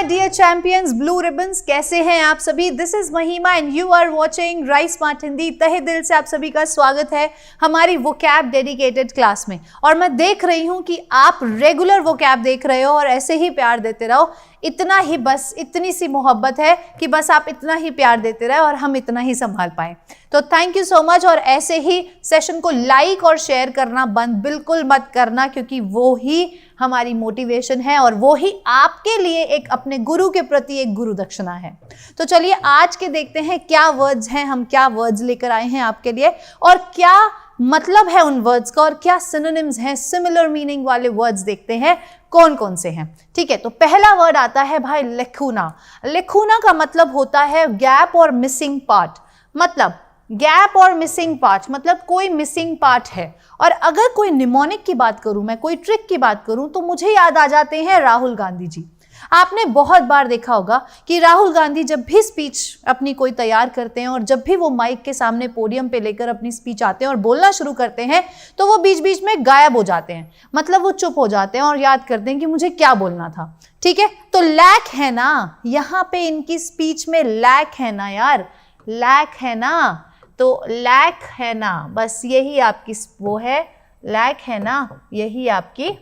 My dear champions blue ribbons, कैसे हैं आप सभी। This is Mahima and you are watching rise smart Hindi. तहे दिल से आप सभी का स्वागत है हमारी वोकैब डेडिकेटेड क्लास में। और मैं देख रही हूं कि आप रेगुलर वोकैब देख रहे हो और ऐसे ही प्यार देते रहो। इतना ही बस, इतनी सी मोहब्बत है कि बस आप इतना ही प्यार देते रहे और हम इतना ही संभाल पाए। तो थैंक यू सो मच। और ऐसे ही सेशन को लाइक और शेयर करना बंद बिल्कुल मत करना, क्योंकि वो ही हमारी मोटिवेशन है और वो ही आपके लिए एक अपने गुरु के प्रति एक गुरु दक्षिणा है। तो चलिए आज के देखते हैं क्या वर्ड्स हैं, हम क्या वर्ड्स लेकर आए हैं आपके लिए और क्या मतलब है उन वर्ड्स का और क्या सिनोनिम्स हैं, सिमिलर मीनिंग वाले वर्ड्स देखते हैं कौन कौन से हैं। ठीक है, तो पहला वर्ड आता है भाई लेखूना। लेखूना का मतलब होता है गैप और मिसिंग पार्ट। मतलब गैप और मिसिंग पार्ट मतलब कोई मिसिंग पार्ट है। और अगर कोई निमोनिक की बात करूं, मैं कोई ट्रिक की बात करूं, तो मुझे याद आ जाते हैं राहुल गांधी जी। आपने बहुत बार देखा होगा कि राहुल गांधी जब भी स्पीच अपनी कोई तैयार करते हैं और जब भी वो माइक के सामने पोडियम पे लेकर अपनी स्पीच आते हैं और बोलना शुरू करते हैं तो वो बीच बीच में गायब हो जाते हैं। मतलब वो चुप हो जाते हैं और याद करते हैं कि मुझे क्या बोलना था। ठीक है, तो लैक है ना, यहाँ पे इनकी स्पीच में लैक है ना यार, लैक है ना, तो लैक है ना, बस यही आपकी वो है, लैक है ना, यही आपकी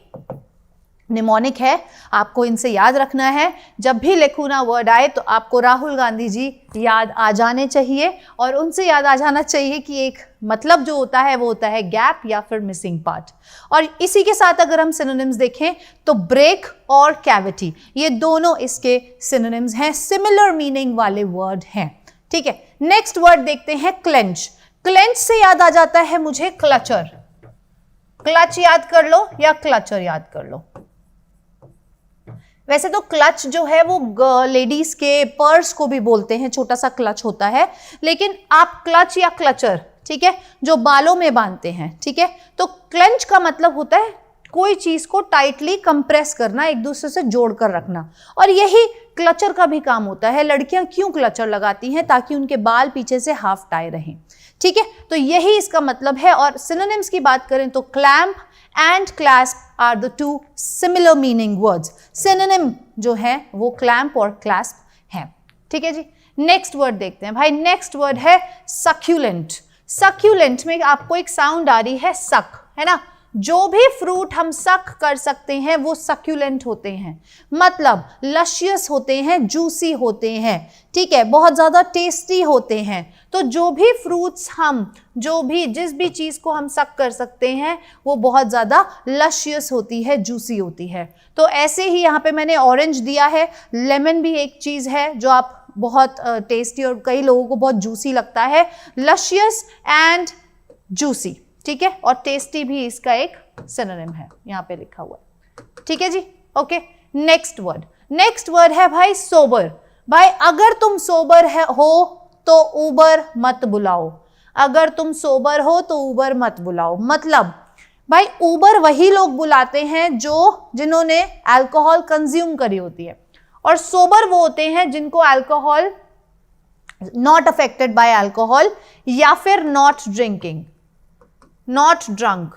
निमोनिक है। आपको इनसे याद रखना है। जब भी लेखूना वर्ड आए तो आपको राहुल गांधी जी याद आ जाने चाहिए और उनसे याद आ जाना चाहिए कि एक मतलब जो होता है वो होता है गैप या फिर मिसिंग पार्ट। और इसी के साथ अगर हम सिनोनिम्स देखें तो ब्रेक और कैविटी, ये दोनों इसके सिनोनिम्स हैं, सिमिलर मीनिंग वाले वर्ड हैं। ठीक है, नेक्स्ट वर्ड देखते हैं क्लेंच। क्लेंच से याद आ जाता है मुझे क्लचर। क्लच याद कर लो या क्लचर याद कर लो। वैसे तो क्लच जो है वो लेडीज के पर्स को भी बोलते हैं, छोटा सा क्लच होता है, लेकिन आप क्लच या क्लचर, ठीक है, जो बालों में बांधते हैं। ठीक है, तो क्लेंच का मतलब होता है कोई चीज को टाइटली कंप्रेस करना, एक दूसरे से जोड़कर रखना। और यही क्लचर का भी काम होता है। लड़कियां क्यों क्लचर लगाती हैं? ताकि उनके बाल पीछे से हाफ टाई रहें। ठीक है, तो यही इसका मतलब है। और सिनोनिम्स की बात करें तो clamp and clasp are the two similar meaning words. Synonym जो है वो क्लैंप और क्लैस्प है। ठीक है जी, नेक्स्ट वर्ड देखते हैं भाई। नेक्स्ट वर्ड है सक्यूलेंट। सक्यूलेंट में आपको एक साउंड आ रही है सक, है ना। जो भी फ्रूट हम सक कर सकते हैं वो सक्यूलेंट होते हैं। मतलब लशियस होते हैं, जूसी होते हैं। ठीक है, बहुत ज्यादा टेस्टी होते हैं। तो जो भी फ्रूट्स हम जिस भी चीज को हम सक कर सकते हैं वो बहुत ज्यादा लशियस होती है, जूसी होती है। तो ऐसे ही यहाँ पे मैंने ऑरेंज दिया है। लेमन भी एक चीज है जो आप बहुत टेस्टी और कई लोगों को बहुत जूसी लगता है। लशियस एंड जूसी, ठीक है, और टेस्टी भी इसका एक सिनोनिम है, यहाँ पे लिखा हुआ है। ठीक है जी, ओके। नेक्स्ट वर्ड है भाई सोबर। भाई अगर तुम सोबर हो तो उबर मत बुलाओ। अगर तुम सोबर हो तो उबर मत बुलाओ। मतलब भाई उबर वही लोग बुलाते हैं जिन्होंने अल्कोहल कंज्यूम करी होती है, और सोबर वो होते हैं जिनको alcohol not affected by alcohol या फिर नॉट ड्रिंकिंग, नॉट ड्रंक।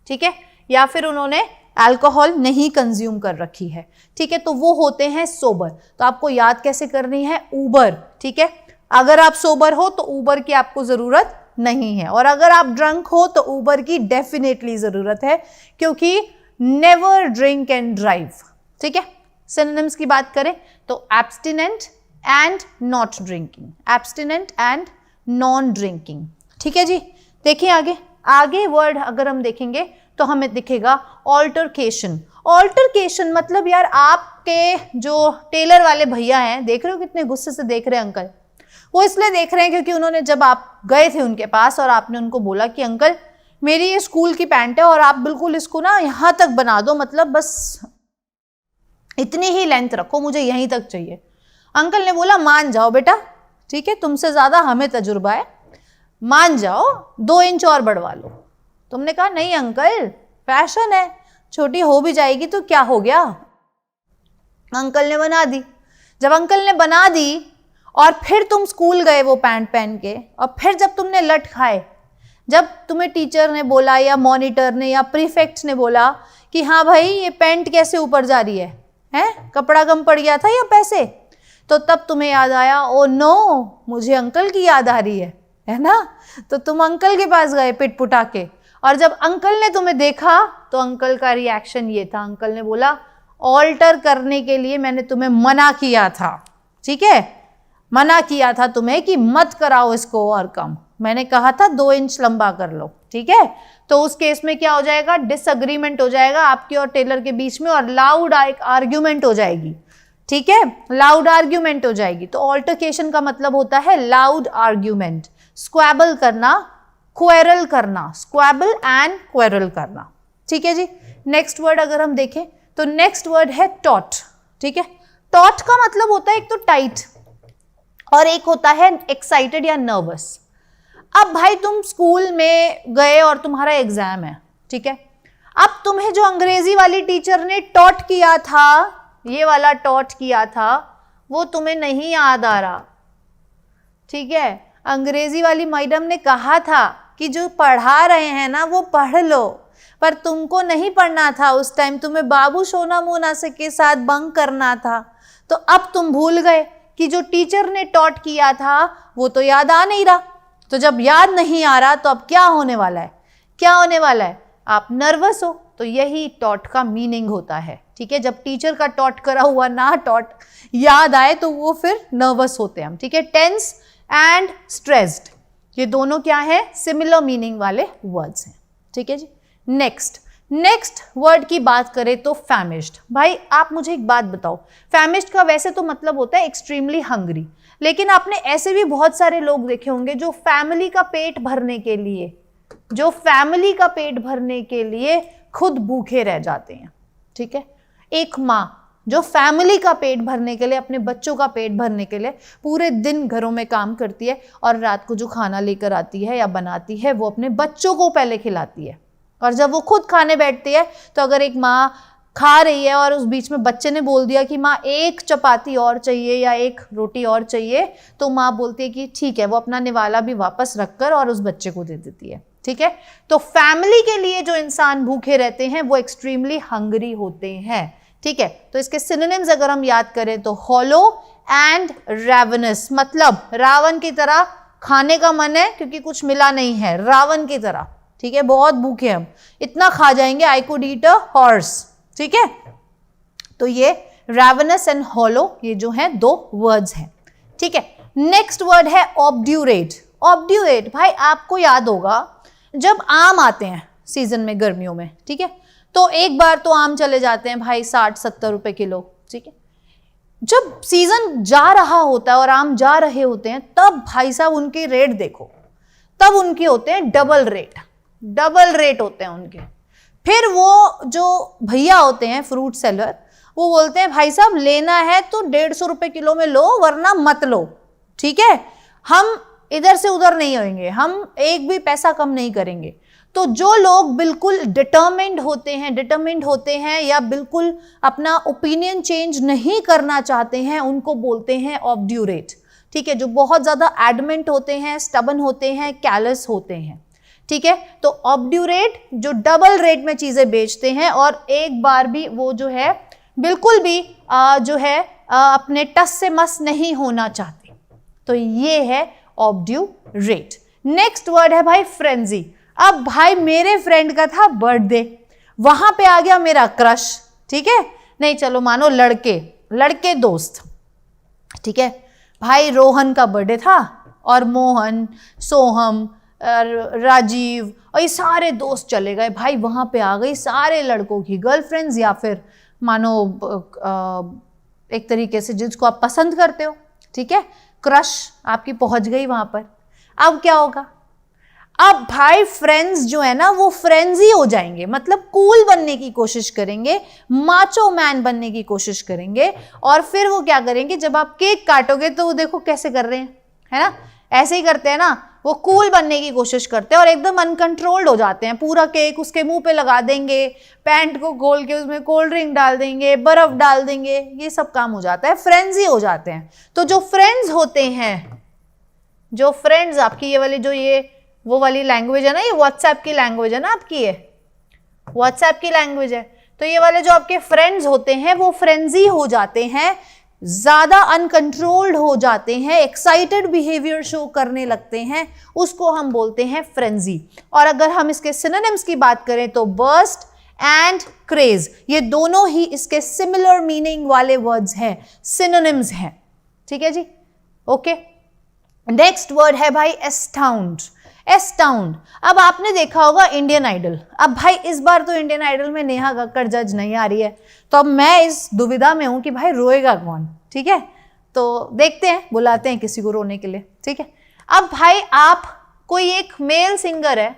ठीक है, या फिर उन्होंने अल्कोहल नहीं कंज्यूम कर रखी है। ठीक है, तो वो होते हैं सोबर। तो आपको याद कैसे करनी है? उबर। ठीक है, अगर आप सोबर हो तो उबर की आपको जरूरत नहीं है, और अगर आप ड्रंक हो तो उबर की डेफिनेटली जरूरत है, क्योंकि नेवर ड्रिंक एंड ड्राइव। ठीक है, सिनोनिम्स की बात करें तो abstinent and not drinking, abstinent and non drinking. ठीक है जी, देखिए आगे वर्ड अगर हम देखेंगे तो हमें दिखेगा ऑल्टरकेशन। ऑल्टरकेशन मतलब यार आपके जो टेलर वाले भैया हैं, देख रहे हो कितने गुस्से से देख रहे हैं अंकल। वो इसलिए देख रहे हैं क्योंकि उन्होंने, जब आप गए थे उनके पास और आपने उनको बोला कि अंकल मेरी ये स्कूल की पैंट है और आप बिल्कुल इसको ना यहाँ तक बना दो, मतलब बस इतनी ही लेंथ रखो, मुझे यहीं तक चाहिए। अंकल ने बोला मान जाओ बेटा, ठीक है, तुमसे ज्यादा हमें तजुर्बा है, मान जाओ, 2 इंच और बढ़वा लो। तुमने कहा नहीं अंकल फैशन है, छोटी हो भी जाएगी तो क्या हो गया। अंकल ने बना दी। जब अंकल ने बना दी और फिर तुम स्कूल गए वो पैंट पहन के, और फिर जब तुमने लट खाए, जब तुम्हें टीचर ने बोला या मॉनिटर ने या प्रीफेक्ट ने बोला कि हाँ भाई ये पैंट कैसे ऊपर जा रही है, है? कपड़ा कम पड़ गया था या पैसे? तो तब तुम्हें याद आया, ओ नो, मुझे अंकल की याद आ रही है ना? तो तुम अंकल के पास गए पिट पुटा के, और जब अंकल ने तुम्हें देखा तो अंकल का रिएक्शन ये था, अंकल ने बोला ऑल्टर करने के लिए मैंने तुम्हें मना किया था, ठीक है, मना किया था तुम्हें कि मत कराओ इसको और कम, मैंने कहा था 2 इंच लंबा कर लो, ठीक है। तो उस केस में क्या हो जाएगा, डिसएग्रीमेंट हो जाएगा आपकी और टेलर के बीच में, और लाउड आर्ग्यूमेंट हो जाएगी, ठीक है, लाउड आर्ग्यूमेंट हो जाएगी। तो ऑल्टरकेशन का मतलब होता है लाउड आर्ग्यूमेंट, स्क्वैबल करना, क्वेरल करना, स्क्वैबल एंड क्वेरल करना, ठीक है जी। नेक्स्ट वर्ड अगर हम देखें तो नेक्स्ट वर्ड है टॉट, ठीक है। टॉट का मतलब होता है एक तो टाइट और एक होता है एक्साइटेड या नर्वस। अब भाई तुम स्कूल में गए और तुम्हारा एग्जाम है, ठीक है, अब तुम्हें जो अंग्रेजी वाली टीचर ने टॉट किया था, ये वाला टॉट किया था, वो तुम्हें नहीं याद आ रहा, ठीक है। अंग्रेजी वाली मैडम ने कहा था कि जो पढ़ा रहे हैं ना वो पढ़ लो, पर तुमको नहीं पढ़ना था उस टाइम, तुम्हें बाबू सोना मोना से के साथ बंक करना था। तो अब तुम भूल गए कि जो टीचर ने टॉट किया था वो तो याद आ नहीं रहा। तो जब याद नहीं आ रहा तो अब क्या होने वाला है, क्या होने वाला है, आप नर्वस हो। तो यही टॉट का मीनिंग होता है, ठीक है। जब टीचर का टॉट करा हुआ ना टॉट याद आए तो वो फिर नर्वस होते हैं हम, ठीक है। टेंस एंड स्ट्रेस्ड, ये दोनों क्या है, सिमिलर मीनिंग वाले वर्ड्स हैं, ठीक है जी। नेक्स्ट वर्ड की बात करें तो फैमिश्ड। भाई आप मुझे एक बात बताओ, फैमिश्ड का वैसे तो मतलब होता है एक्सट्रीमली हंग्री, लेकिन आपने ऐसे भी बहुत सारे लोग देखे होंगे जो फैमिली का पेट भरने के लिए, जो फैमिली का पेट भरने के लिए खुद भूखे रह जाते हैं, ठीक है। एक माँ जो फैमिली का पेट भरने के लिए, अपने बच्चों का पेट भरने के लिए पूरे दिन घरों में काम करती है और रात को जो खाना लेकर आती है या बनाती है वो अपने बच्चों को पहले खिलाती है, और जब वो खुद खाने बैठती है तो अगर एक माँ खा रही है और उस बीच में बच्चे ने बोल दिया कि माँ एक चपाती और चाहिए या एक रोटी और चाहिए, तो माँ बोलती है कि ठीक है, वो अपना निवाला भी वापस रखकर और उस बच्चे को दे देती है, ठीक है। तो फैमिली के लिए जो इंसान भूखे रहते हैं वो एक्सट्रीमली हंग्री होते हैं, ठीक है। तो इसके सिनोनिम्स अगर हम याद करें तो हॉलो एंड रैवनस, मतलब रावण की तरह खाने का मन है क्योंकि कुछ मिला नहीं है, रावण की तरह, ठीक है, बहुत भूखे हम, इतना खा जाएंगे, I could eat a horse, ठीक है। तो ये रैवनस एंड हॉलो, ये जो है 2 वर्ड्स हैं, ठीक है। नेक्स्ट वर्ड है ऑब्ड्यूरेट। ऑब्ड्यूरेट भाई आपको याद होगा जब आम आते हैं सीजन में गर्मियों में, ठीक है, तो एक बार तो आम चले जाते हैं भाई 60-70 रुपए किलो, ठीक है। जब सीजन जा रहा होता है और आम जा रहे होते हैं तब भाई साहब उनके रेट देखो, तब उनके होते हैं डबल रेट होते हैं उनके। फिर वो जो भैया होते हैं फ्रूट सेलर, वो बोलते हैं भाई साहब लेना है तो 150 रुपए किलो में लो वरना मत लो, ठीक है, हम इधर से उधर नहीं होंगे, हम एक भी पैसा कम नहीं करेंगे। तो जो लोग बिल्कुल डिटरमिन्ड होते हैं या बिल्कुल अपना ओपिनियन चेंज नहीं करना चाहते हैं उनको बोलते हैं ऑब्ड्यूरेट, ठीक है। जो बहुत ज्यादा एडमेंट होते हैं, स्टबन होते हैं, कैलस होते हैं, ठीक है। तो ऑब्ड्यूरेट जो डबल रेट में चीजें बेचते हैं और एक बार भी वो जो है बिल्कुल भी जो है अपने टस से मस नहीं होना चाहते, तो ये है ऑब्ड्यूरेट। नेक्स्ट वर्ड है भाई फ्रेंजी। अब भाई मेरे फ्रेंड का था बर्थडे, वहां पे आ गया मेरा क्रश, ठीक है, नहीं चलो मानो लड़के दोस्त, ठीक है। भाई रोहन का बर्थडे था और मोहन, सोहम, राजीव और ये सारे दोस्त चले गए भाई, वहां पे आ गई सारे लड़कों की गर्लफ्रेंड्स या फिर मानो एक तरीके से जिसको आप पसंद करते हो, ठीक है, क्रश आपकी पहुंच गई वहां पर। अब क्या होगा, अब भाई फ्रेंड्स जो है ना वो फ्रेंजी हो जाएंगे, मतलब कूल बनने की कोशिश करेंगे, माचो मैन बनने की कोशिश करेंगे, और फिर वो क्या करेंगे, जब आप केक काटोगे तो वो देखो कैसे कर रहे हैं, है ना, ऐसे ही करते हैं ना, वो कूल बनने की कोशिश करते हैं और एकदम अनकंट्रोल्ड हो जाते हैं, पूरा केक उसके मुंह पे लगा देंगे, पैंट को खोल के उसमें कोल्ड ड्रिंक डाल देंगे, बर्फ डाल देंगे, ये सब काम हो जाता है, फ्रेंजी हो जाते हैं। तो जो फ्रेंड्स होते हैं, जो फ्रेंड्स आपकी ये वाली जो ये वो वाली लैंग्वेज है ना, ये व्हाट्सएप की लैंग्वेज है ना आपकी, ये व्हाट्सएप की लैंग्वेज है, तो ये वाले जो आपके फ्रेंड्स होते हैं वो फ्रेंजी हो जाते हैं, ज्यादा अनकंट्रोल्ड हो जाते हैं, एक्साइटेड बिहेवियर शो करने लगते हैं, उसको हम बोलते हैं फ्रेंजी। और अगर हम इसके सिनोनिम्स की बात करें तो बर्स्ट एंड क्रेज, ये दोनों ही इसके सिमिलर मीनिंग वाले वर्ड्स हैं, सिनोनिम्स हैं। ठीक है जी, ओके। नेक्स्ट वर्ड है भाई एस्टाउंड। एस्टाउंड, अब आपने देखा होगा इंडियन आइडल। अब भाई इस बार तो इंडियन आइडल में नेहा कक्कड़ जज नहीं आ रही है, तो अब मैं इस दुविधा में हूं कि भाई रोएगा कौन। ठीक है, तो देखते हैं, बुलाते हैं किसी को रोने के लिए। ठीक है, अब भाई आप कोई एक मेल सिंगर है,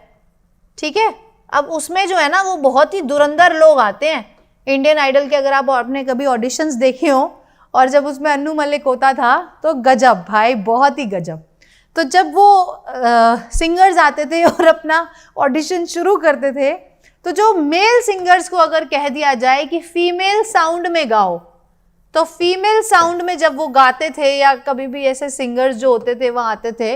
ठीक है, अब उसमें जो है ना वो बहुत ही धुरंधर लोग आते हैं इंडियन आइडल के। अगर आपने कभी ऑडिशंस देखे हो, और जब उसमें अन्नू मलिक होता था तो गजब भाई, बहुत ही गजब। तो जब वो सिंगर्स आते थे और अपना ऑडिशन शुरू करते थे, तो जो मेल सिंगर्स को अगर कह दिया जाए कि फीमेल साउंड में गाओ, तो फीमेल साउंड में जब वो गाते थे, या कभी भी ऐसे सिंगर्स जो होते थे वहां आते थे,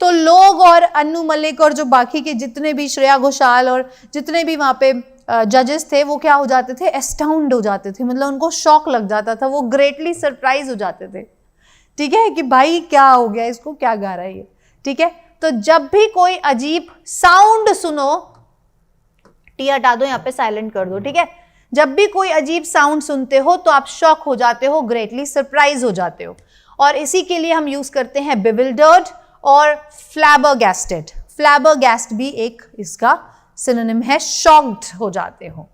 तो लोग और अन्नू मलिक और जो बाकी के जितने भी श्रेया घोषाल और जितने भी वहां पे जजेस थे, वो क्या हो जाते थे, एस्टाउंड हो जाते थे, मतलब उनको शॉक लग जाता था, वो ग्रेटली सरप्राइज हो जाते थे। ठीक है, कि भाई क्या हो गया, इसको क्या गा रहा है ये। ठीक है, तो जब भी कोई अजीब साउंड सुनो, टी हटा दो, यहाँ पे साइलेंट कर दो। ठीक है, जब भी कोई अजीब साउंड सुनते हो तो आप शॉक हो जाते हो, ग्रेटली सरप्राइज हो जाते हो। और इसी के लिए हम यूज करते हैं बिविल्डर्ड और फ्लैबरगैस्टेड। फ्लैबरगैस्ट भी एक इसका सिनोनिम है, शॉक्ड हो जाते हो।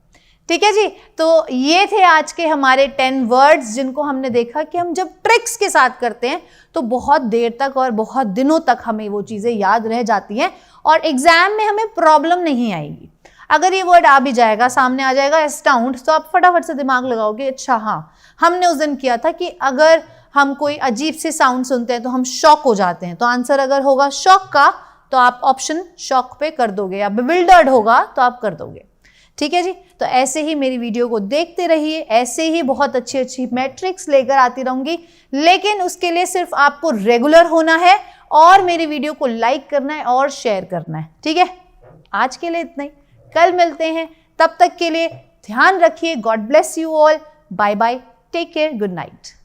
ठीक है जी, तो ये थे आज के हमारे 10 वर्ड्स, जिनको हमने देखा कि हम जब ट्रिक्स के साथ करते हैं तो बहुत देर तक और बहुत दिनों तक हमें वो चीजें याद रह जाती हैं और एग्जाम में हमें प्रॉब्लम नहीं आएगी। अगर ये वर्ड आ भी जाएगा, सामने आ जाएगा एस्टाउंड, तो आप फटाफट से दिमाग लगाओगे, अच्छा हाँ, हमने उस दिन किया था कि अगर हम कोई अजीब से साउंड सुनते हैं तो हम शॉक हो जाते हैं, तो आंसर अगर होगा शॉक का तो आप ऑप्शन शॉक पे कर दोगे, या बिविल्डर्ड होगा तो आप कर दोगे। ठीक है जी, तो ऐसे ही मेरी वीडियो को देखते रहिए, ऐसे ही बहुत अच्छी अच्छी मैट्रिक्स लेकर आती रहूंगी, लेकिन उसके लिए सिर्फ आपको रेगुलर होना है और मेरी वीडियो को लाइक करना है और शेयर करना है। ठीक है, आज के लिए इतना ही, कल मिलते हैं, तब तक के लिए ध्यान रखिए। God bless you all, bye bye, take care, good night.